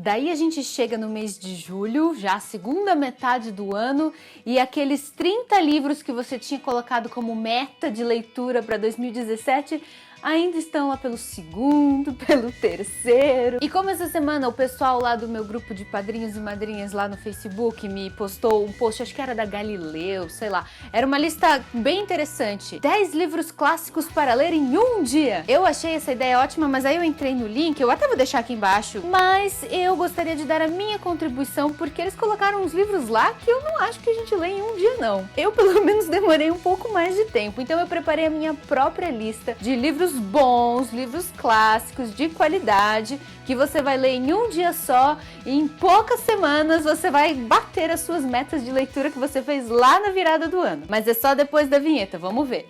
Daí a gente chega no mês de julho, já a segunda metade do ano, e aqueles 30 livros que você tinha colocado como meta de leitura para 2017 ainda estão lá pelo segundo, pelo terceiro. E como essa semana o pessoal lá do meu grupo de padrinhos e madrinhas lá no Facebook me postou um post, acho que era da Galileu, sei lá. Era uma lista bem interessante. 10 livros clássicos para ler em um dia. Eu achei essa ideia ótima, mas aí eu entrei no link, eu até vou deixar aqui embaixo, mas eu gostaria de dar a minha contribuição, porque eles colocaram uns livros lá que eu não acho que a gente lê em um dia, não. Eu, pelo menos, demorei um pouco mais de tempo, então eu preparei a minha própria lista de livros bons, livros clássicos, de qualidade, que você vai ler em um dia só e em poucas semanas você vai bater as suas metas de leitura que você fez lá na virada do ano. Mas é só depois da vinheta, vamos ver.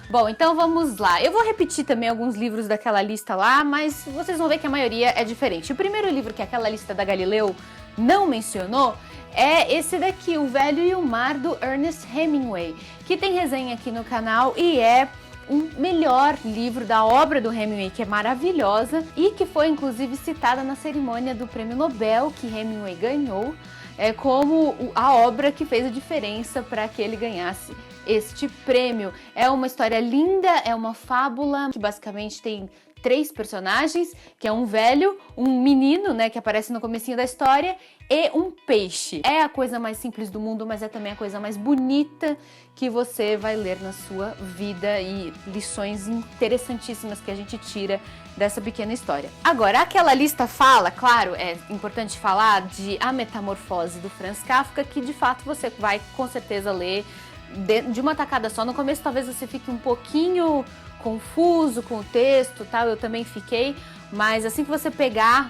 Bom, então vamos lá. Eu vou repetir também alguns livros daquela lista lá, mas vocês vão ver que a maioria é diferente. O primeiro livro que aquela lista da Galileu não mencionou é esse daqui, O Velho e o Mar, do Ernest Hemingway, que tem resenha aqui no canal e é o melhor livro da obra do Hemingway, que é maravilhosa e que foi inclusive citada na cerimônia do Prêmio Nobel que Hemingway ganhou, como a obra que fez a diferença para que ele ganhasse este prêmio. É uma história linda, é uma fábula que basicamente tem 3 personagens, que é um velho, um menino, né, que aparece no comecinho da história, e um peixe. É a coisa mais simples do mundo, mas é também a coisa mais bonita que você vai ler na sua vida e lições interessantíssimas que a gente tira dessa pequena história. Agora, aquela lista fala, claro, é importante falar de A Metamorfose, do Franz Kafka, que de fato você vai com certeza ler de uma tacada só. No começo talvez você fique um pouquinho confuso com o texto, tal, eu também fiquei, mas assim que você pegar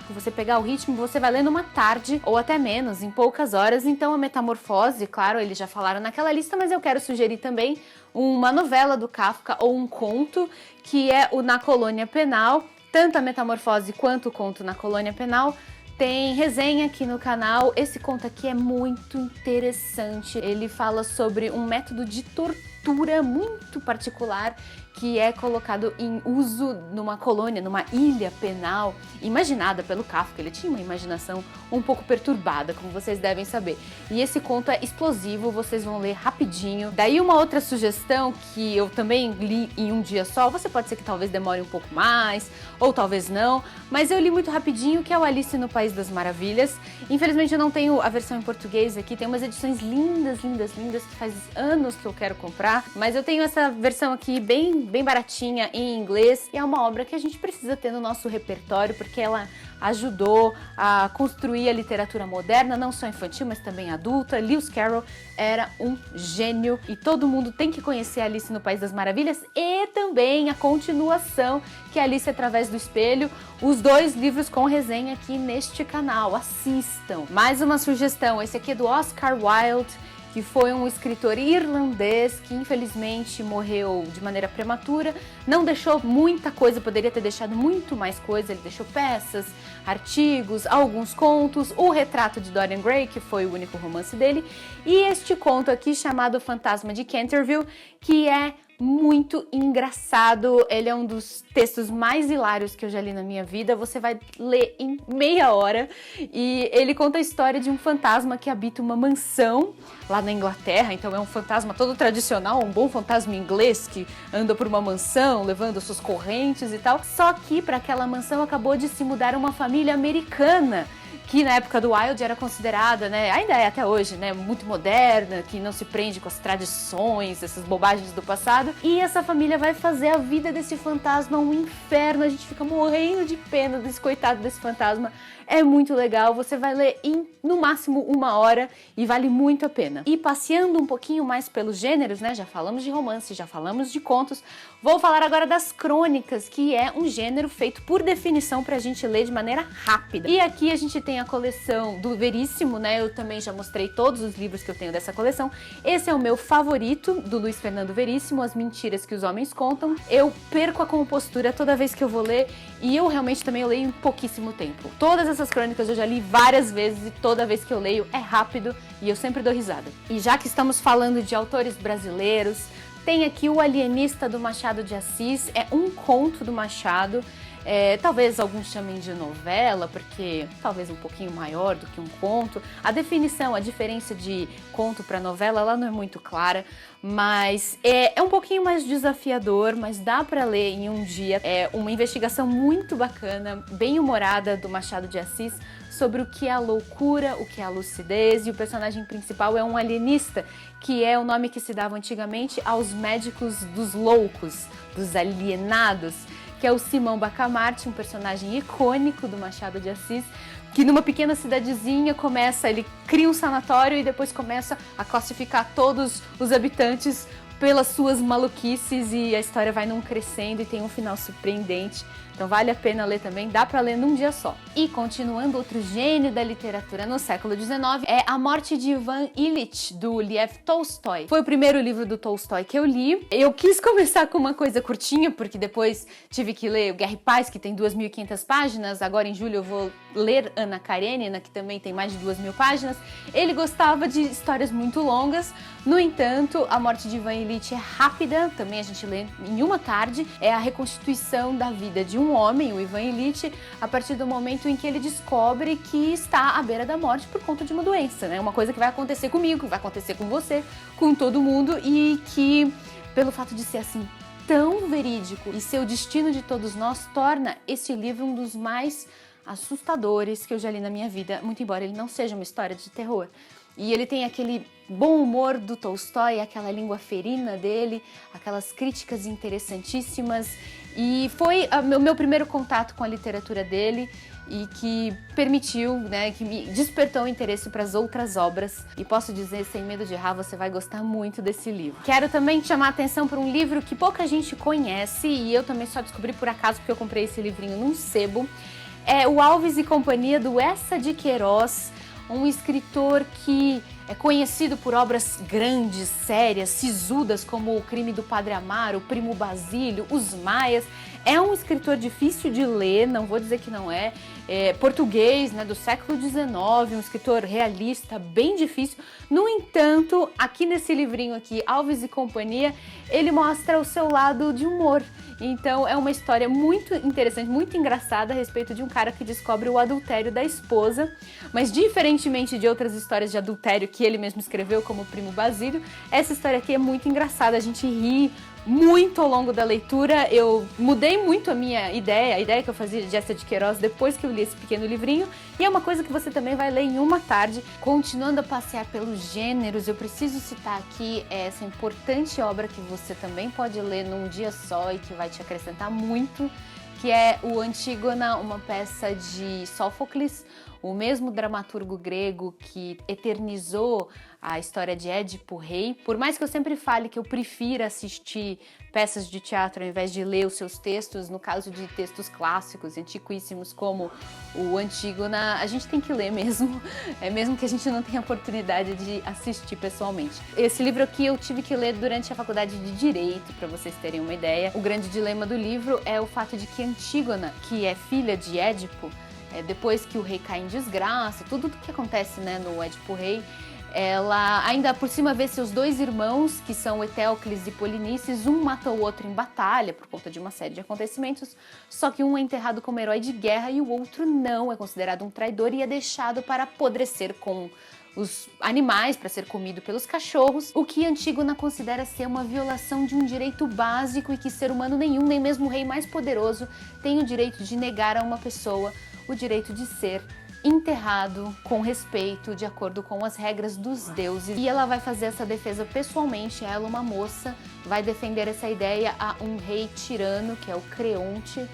o ritmo, você vai ler numa tarde ou até menos, em poucas horas. Então A Metamorfose, claro, eles já falaram naquela lista, mas eu quero sugerir também uma novela do Kafka ou um conto, que é o Na Colônia Penal. Tanto A Metamorfose quanto o conto Na Colônia Penal tem resenha aqui no canal. Esse conto aqui é muito interessante. Ele fala sobre um método de tortura muito particular que é colocado em uso numa colônia, numa ilha penal, imaginada pelo Kafka. Ele tinha uma imaginação um pouco perturbada, como vocês devem saber. E esse conto é explosivo, vocês vão ler rapidinho. Daí uma outra sugestão que eu também li em um dia só, você pode ser que talvez demore um pouco mais, ou talvez não, mas eu li muito rapidinho, que é o Alice no País das Maravilhas. Infelizmente eu não tenho a versão em português aqui, tem umas edições lindas, lindas, lindas, que faz anos que eu quero comprar, mas eu tenho essa versão aqui bem baratinha em inglês, e é uma obra que a gente precisa ter no nosso repertório, porque ela ajudou a construir a literatura moderna, não só infantil, mas também adulta. Lewis Carroll era um gênio e todo mundo tem que conhecer Alice no País das Maravilhas e também a continuação, que é Alice Através do Espelho, os 2 livros com resenha aqui neste canal. Assistam! Mais uma sugestão, esse aqui é do Oscar Wilde, que foi um escritor irlandês que infelizmente morreu de maneira prematura, não deixou muita coisa, poderia ter deixado muito mais coisa. Ele deixou peças, artigos, alguns contos, o Retrato de Dorian Gray, que foi o único romance dele, e este conto aqui chamado Fantasma de Canterville, que é muito engraçado. Ele é um dos textos mais hilários que eu já li na minha vida. Você vai ler em meia hora e ele conta a história de um fantasma que habita uma mansão lá na Inglaterra. Então é um fantasma todo tradicional, um bom fantasma inglês que anda por uma mansão levando suas correntes e tal. Só que para aquela mansão acabou de se mudar uma família americana, que na época do Wilde era considerada, né, ainda é até hoje, né, muito moderna, que não se prende com as tradições, essas bobagens do passado. E essa família vai fazer a vida desse fantasma um inferno. A gente fica morrendo de pena desse coitado desse fantasma. É muito legal, você vai ler em, no máximo, 1 hora e vale muito a pena. E passeando um pouquinho mais pelos gêneros, né, já falamos de romance, já falamos de contos, vou falar agora das crônicas, que é um gênero feito por definição pra gente ler de maneira rápida. E aqui a gente tem tem a coleção do Veríssimo, né? Eu também já mostrei todos os livros que eu tenho dessa coleção. Esse é o meu favorito, do Luiz Fernando Veríssimo, As Mentiras que os Homens Contam. Eu perco a compostura toda vez que eu vou ler e eu realmente também leio em pouquíssimo tempo. Todas essas crônicas eu já li várias vezes e toda vez que eu leio é rápido e eu sempre dou risada. E já que estamos falando de autores brasileiros, tem aqui O Alienista do Machado de Assis, é um conto do Machado. Talvez alguns chamem de novela, porque talvez um pouquinho maior do que um conto. A definição, a diferença de conto para novela, ela não é muito clara, mas é um pouquinho mais desafiador, mas dá para ler em um dia. É uma investigação muito bacana, bem humorada do Machado de Assis, sobre o que é a loucura, o que é a lucidez, e o personagem principal é um alienista, que é o nome que se dava antigamente aos médicos dos loucos, dos alienados, que é o Simão Bacamarte, um personagem icônico do Machado de Assis, que numa pequena cidadezinha ele cria um sanatório e depois começa a classificar todos os habitantes pelas suas maluquices, e a história vai num crescendo e tem um final surpreendente. Então vale a pena ler também, dá para ler num dia só. E continuando, outro gênio da literatura no século XIX é A Morte de Ivan Ilitch, do Lev Tolstói. Foi o primeiro livro do Tolstói que eu li. Eu quis começar com uma coisa curtinha, porque depois tive que ler o Guerra e Paz, que tem 2.500 páginas. Agora em julho eu vou ler Ana Karenina, que também tem mais de 2.000 páginas. Ele gostava de histórias muito longas. No entanto, A Morte de Ivan Ilitch é rápida, também a gente lê em uma tarde. É a reconstituição da vida de um homem, o Ivan Ilitch, a partir do momento em que ele descobre que está à beira da morte por conta de uma doença, né? Uma coisa que vai acontecer comigo, vai acontecer com você, com todo mundo, e que, pelo fato de ser assim tão verídico e ser o destino de todos nós, torna esse livro um dos mais assustadores que eu já li na minha vida, muito embora ele não seja uma história de terror. E ele tem aquele bom humor do Tolstói, aquela língua ferina dele, aquelas críticas interessantíssimas. E foi o meu primeiro contato com a literatura dele e que permitiu, né, que me despertou o interesse para as outras obras. E posso dizer, sem medo de errar, você vai gostar muito desse livro. Quero também chamar a atenção para um livro que pouca gente conhece e eu também só descobri por acaso porque eu comprei esse livrinho num sebo. É o Alves e Companhia, do Eça de Queiroz, um escritor que é conhecido por obras grandes, sérias, sisudas, como O Crime do Padre Amaro, O Primo Basílio, Os Maias. É um escritor difícil de ler, não vou dizer que não é. Português, né, do século XIX, um escritor realista, bem difícil. No entanto, aqui nesse livrinho aqui, Alves e Companhia, ele mostra o seu lado de humor. Então é uma história muito interessante, muito engraçada a respeito de um cara que descobre o adultério da esposa, mas diferentemente de outras histórias de adultério que ele mesmo escreveu, como O Primo Basílio, essa história aqui é muito engraçada, a gente ri muito ao longo da leitura. Eu mudei muito a minha ideia, a ideia que eu fazia de Eça de Queiroz depois que eu li esse pequeno livrinho, e é uma coisa que você também vai ler em uma tarde. Continuando a passear pelos gêneros, eu preciso citar aqui essa importante obra que você também pode ler num dia só e que vai te acrescentar muito, que é o Antígona, uma peça de Sófocles, o mesmo dramaturgo grego que eternizou a história de Édipo Rei. Por mais que eu sempre fale que eu prefiro assistir peças de teatro ao invés de ler os seus textos, no caso de textos clássicos, antiquíssimos como o Antígona, a gente tem que ler mesmo, mesmo que a gente não tenha oportunidade de assistir pessoalmente. Esse livro aqui eu tive que ler durante a faculdade de Direito, para vocês terem uma ideia. O grande dilema do livro é o fato de que Antígona, que é filha de Édipo, depois que o rei cai em desgraça, tudo o que acontece, né, no Édipo Rei, ela ainda por cima vê seus dois irmãos, que são Etéocles e Polinices, um mata o outro em batalha por conta de uma série de acontecimentos, só que um é enterrado como herói de guerra e o outro não, é considerado um traidor e é deixado para apodrecer com os animais, para ser comido pelos cachorros, o que Antígona considera ser uma violação de um direito básico e que ser humano nenhum, nem mesmo o rei mais poderoso, tem o direito de negar a uma pessoa o direito de ser enterrado com respeito, de acordo com as regras dos deuses. E ela vai fazer essa defesa pessoalmente, ela, uma moça, vai defender essa ideia a um rei tirano, que é o Creonte.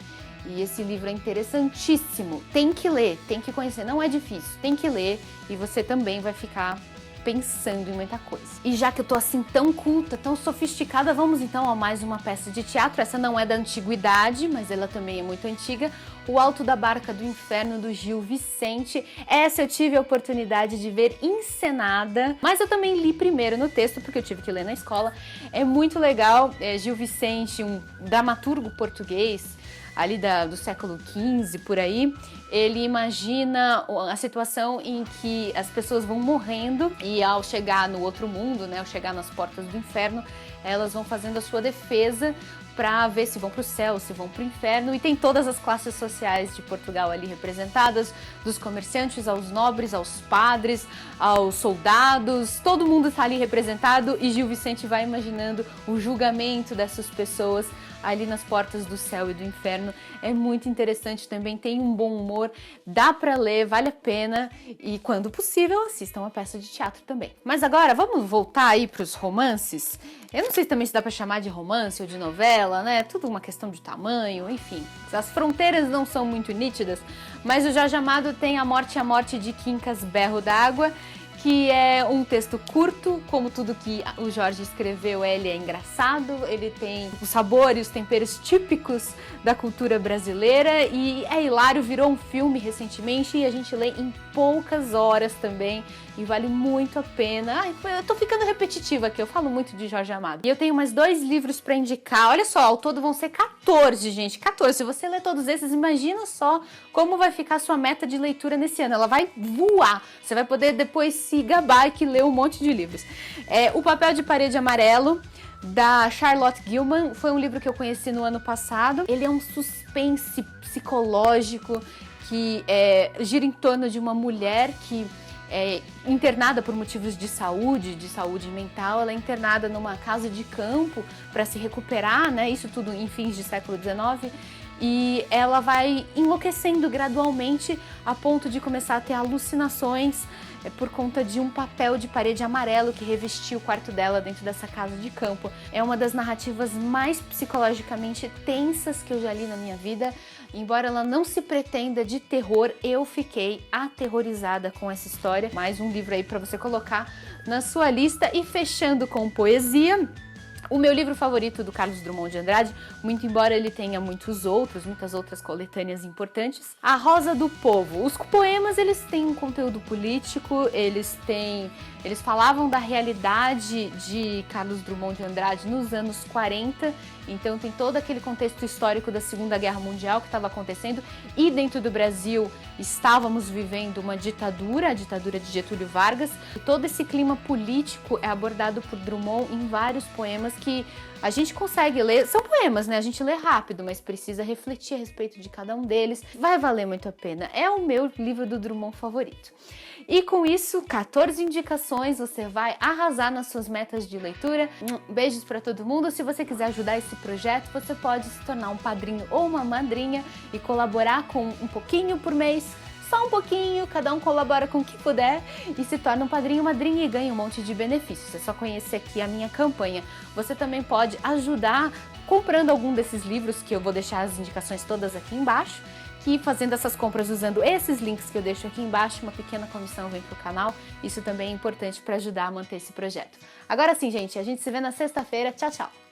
E esse livro é interessantíssimo. Tem que ler, tem que conhecer, não é difícil, tem que ler e você também vai ficar pensando em muita coisa. E já que eu tô assim tão culta, tão sofisticada, vamos então a mais uma peça de teatro. Essa não é da antiguidade, mas ela também é muito antiga. O Alto da Barca do Inferno, do Gil Vicente. Essa eu tive a oportunidade de ver encenada, mas eu também li primeiro no texto, porque eu tive que ler na escola. É muito legal. Gil Vicente, um dramaturgo português, ali do século XV, por aí, ele imagina a situação em que as pessoas vão morrendo e ao chegar no outro mundo, né, ao chegar nas portas do inferno, elas vão fazendo a sua defesa para ver se vão para o céu, se vão para o inferno, e tem todas as classes sociais de Portugal ali representadas, dos comerciantes aos nobres, aos padres, aos soldados, todo mundo está ali representado e Gil Vicente vai imaginando o julgamento dessas pessoas ali nas portas do céu e do inferno. É muito interessante também, tem um bom humor, dá para ler, vale a pena e quando possível assistam a peça de teatro também. Mas agora vamos voltar aí para os romances. Eu não sei também se dá para chamar de romance ou de novela, né? Tudo uma questão de tamanho, enfim. As fronteiras não são muito nítidas, mas o Jorge Amado tem A Morte de Quincas Berro d'Água, que é um texto curto, como tudo que o Jorge escreveu, ele é engraçado, ele tem o sabor e os temperos típicos da cultura brasileira e é hilário, virou um filme recentemente e a gente lê em poucas horas também e vale muito a pena. Ai, eu tô ficando repetitiva aqui, eu falo muito de Jorge Amado. E eu tenho mais 2 livros pra indicar, olha só, ao todo vão ser 14, gente, 14. Se você ler todos esses, imagina só como vai ficar a sua meta de leitura nesse ano, ela vai voar, você vai poder depois se gabar e que leu um monte de livros. O Papel de Parede Amarelo, da Charlotte Gilman, foi um livro que eu conheci no ano passado. Ele é um suspense psicológico que gira em torno de uma mulher que é internada por motivos de saúde mental. Ela é internada numa casa de campo para se recuperar, né? Isso tudo em fins de século XIX. E ela vai enlouquecendo gradualmente a ponto de começar a ter alucinações por conta de um papel de parede amarelo que revestia o quarto dela dentro dessa casa de campo. É uma das narrativas mais psicologicamente tensas que eu já li na minha vida. Embora ela não se pretenda de terror, eu fiquei aterrorizada com essa história. Mais um livro aí para você colocar na sua lista. E fechando com poesia, o meu livro favorito do Carlos Drummond de Andrade, muito embora ele tenha muitas outras coletâneas importantes, A Rosa do Povo. Os poemas, eles têm um conteúdo político, eles falavam da realidade de Carlos Drummond de Andrade nos anos 40, então tem todo aquele contexto histórico da Segunda Guerra Mundial que estava acontecendo e dentro do Brasil estávamos vivendo uma ditadura, a ditadura de Getúlio Vargas. E todo esse clima político é abordado por Drummond em vários poemas que a gente consegue ler. São poemas, né? A gente lê rápido, mas precisa refletir a respeito de cada um deles. Vai valer muito a pena. É o meu livro do Drummond favorito. E com isso, 14 indicações, você vai arrasar nas suas metas de leitura. Beijos para todo mundo. Se você quiser ajudar esse projeto, você pode se tornar um padrinho ou uma madrinha e colaborar com um pouquinho por mês. Só um pouquinho, cada um colabora com o que puder e se torna um padrinho ou madrinha e ganha um monte de benefícios. É só conhecer aqui a minha campanha. Você também pode ajudar comprando algum desses livros, que eu vou deixar as indicações todas aqui embaixo, que fazendo essas compras usando esses links que eu deixo aqui embaixo, uma pequena comissão vem pro canal. Isso também é importante para ajudar a manter esse projeto. Agora sim, gente, a gente se vê na sexta-feira. Tchau, tchau!